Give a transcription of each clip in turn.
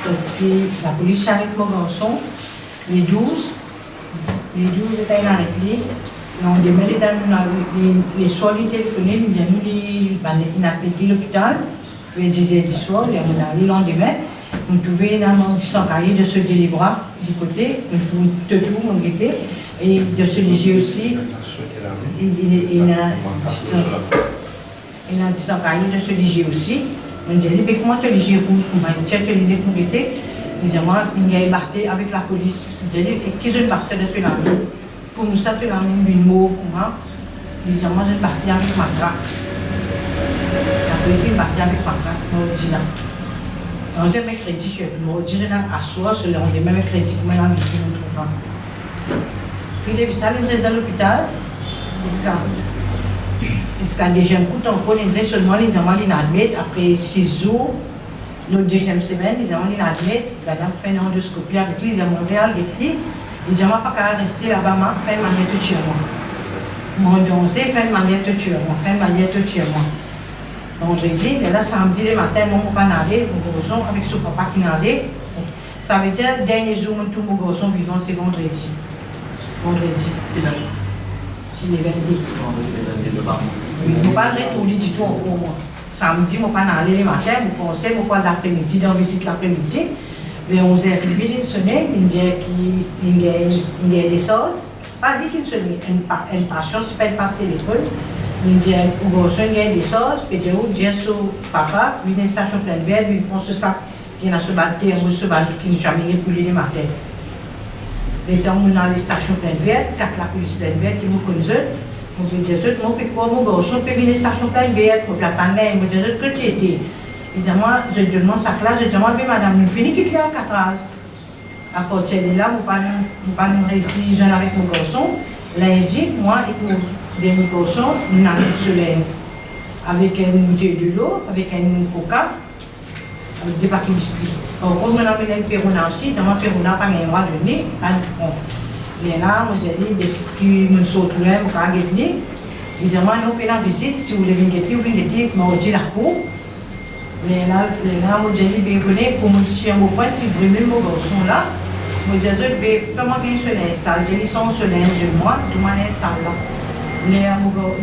parce que la police avec mon garçon, les 12 étaient arrêtés. On demande les soirs, ils téléphonaient, ils ont appelé l'hôpital, ils disaient du soir, ils ont allé le lendemain, on trouvait un sans cahier de se délibérer du côté, tout on était, et de se léger aussi, il a dit sans cahier de se léger aussi. On dit, mais comment te léger pour te léger pour l'été? Il a embarqué avec la police. Il a dit, qu'ils ont embarqué de la ville. Pour nous, ça, tu l'as mis une mauve pour moi. Il a dit, embarqué avec ma traque. La police est embarquée avec ma traque. On dit là. On dit, mercredi, on dit, à soi, on dit, mercredi, comment on dit, on trouve pas. Puis, depuis ça, il reste dans l'hôpital. Parce que déjà, un coup, on connaît seulement les amants, ils admettent, après 6 jours, la deuxième semaine, les amants, ils admettent, madame fait une endoscopie avec lui, les amants, les amants, pas qu'à rester là-bas, fait une manière de tuer moi. Mon donzé fait une manière de tuer moi, fait une manière de tuer moi. Vendredi, là, samedi, le matin, mon papa n'a allé, mon garçon, avec son papa qui n'a allé. Ça veut dire, dernier jour, tout mon garçon vivant, c'est vendredi. Vendredi. C'est les 22. Je ne peux pas retourner du tout au mois. Samedi, je ne peux pas aller le matin, je pensais, je ne peux pas l'après-midi, dans visite l'après-midi. Vers 11h, il sonnait, il dit qu'il y a des sauces. Pas dit qu'il sonnait, une passion, c'est pas une passe téléphone. Il dit qu'il y a des sauces, puis il dit sur papa, il y a une station pleine verte, il prend ce sac qui est dans ce bâtiment, ce bâtiment qui nous a amené pour le matin. Les temps où on a les stations pleines vertes, 4 la police pleine verte, qui nous connaissent, on peut dire tout, on peut quoi, mon garçon peut venir les stations pleines vertes, on peut attendre, on peut dire que tu étais. Évidemment, je demande sa classe, je demande, mais madame, nous finissons quitter en 4 heures. À partir de là, je ne pas nous réussir, jeune avec mon garçon. Lundi, moi et mon dernier garçon, nous avons sur l'aise. Avec une bouteille de l'eau, avec un coca, avec des paquets de biscuits. Alors, comme on a mis un Perona aussi, dans mon Perona, pas un droit de nez, et là, je me dis, si je me saute loin, je vais guetter. Évidemment, nous faisons la visite, si vous voulez venir guetter, vous venez guetter, je dis la cour. Mais là, je me dis, pour me dire, si vraiment mon garçon là, je me dis, fais-moi bien ce linge sale, je dis, son ce linge de moi, tout mon linge sale là.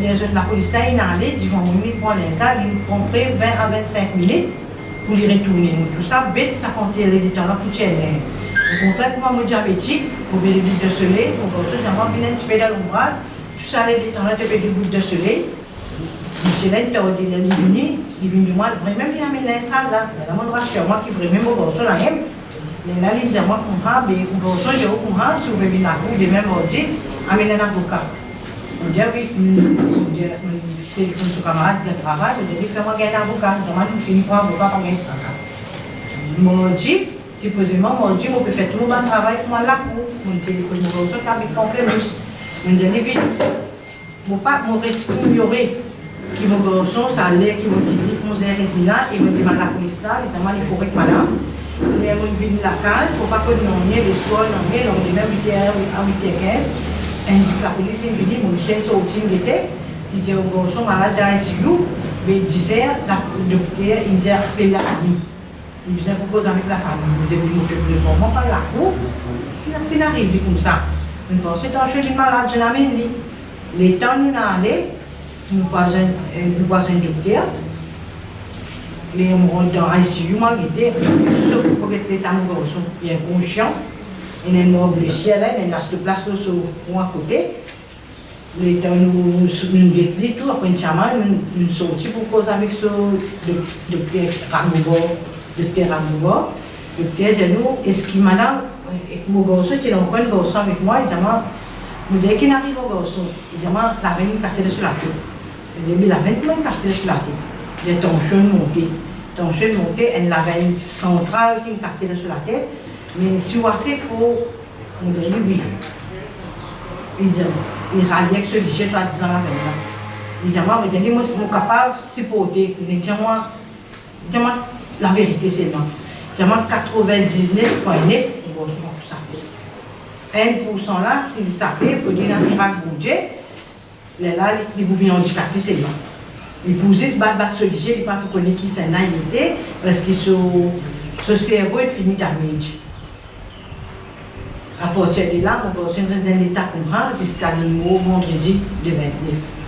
Les jeunes de la police, ils sont allés, ils vont venir prendre linge sale, ils ont pris 20 à 25 minutes pour les retourner. Tout ça, bête, ça comptait les temps là pour tirer linge. Au contraire, pour moi, diabétique, pour bénéfice de soleil, mon garçon, j'ai envie un petit peu dans l'ombrage, tout ça, les temps là, tu fais du bout de soleil. Je l'ai dit, il est venu de moi, vraiment, il a mis les salles là. Il a mon droit sur moi qui vraiment mon garçon là. Il a dit, moi, mon garçon, j'ai au courant, si vous voulez venir à vous, de même ordi, amener un avocat. On dit, oui, je téléphone sur camarade de travail, je dis, fais-moi gagner un avocat. Je dis, finis pour un avocat, pas gagner un avocat. Mon dit, supposément, mon dit, on peut faire tout le monde travail pour moi là, mon téléphone, mon garçon, qui habite complémus. On dit, vite, mon respect ignoré. Qui mon garçon, ça allait, qui m'ont dit 11h30 là, et me demande la police là, ils ont dit correct madame. Et ils m'ont vu la case, pour pas que nous ayons les soirs, nous ayons les mêmes 8h à 8h15. Et la police est venue, mon chien sorti, il était, il dit au garçon malade dans l'ICU, mais il disait, le docteur, il dit appelle la famille. Il disait propose avec la famille, vous avez dit, pour moi, pas la cour, il arrive comme ça. Je pensais que je suis malade, je l'amène. Les temps nous allés. Nous voisins docteur, les gens dans l'ICU, sauf pour être l'état mon garçon, il est conscient, il est mort blessé, il a cette place sur le front à côté. Les temps nous guettons tout, après nous sortis pour cause avec ce docteur Ragoubor. Docteur dit nous, est-ce que madame, et mon garçon, il a encore un garçon avec moi, il dit, dès qu'il arrive au garçon, il dit, la veine cassée sur la tête. Il a 20 minutes cassé sur la tête. Il y a tension montée. Tension montée, elle a la veine centrale qui est cassée sur la tête. Mais si vous assez faux, on dit oui. Il rallie avec ce guichet sur la disant la veine là. Il dit moi, je suis capable de supporter. Il dit moi, la vérité c'est non. Il dit moi 99,9, on va tout ça. 1% là, s'il s'appelle, il faut dire un miracle bon Dieu. Là, les gouvernements handicapés, c'est là. Ils poussent se battre sur le sujet, ils ne savent pas qui c'est là, il était, parce qu'ils sont Ce cerveau est fini damage. À partir de là, on va dans l'état courant jusqu'à vendredi le 29.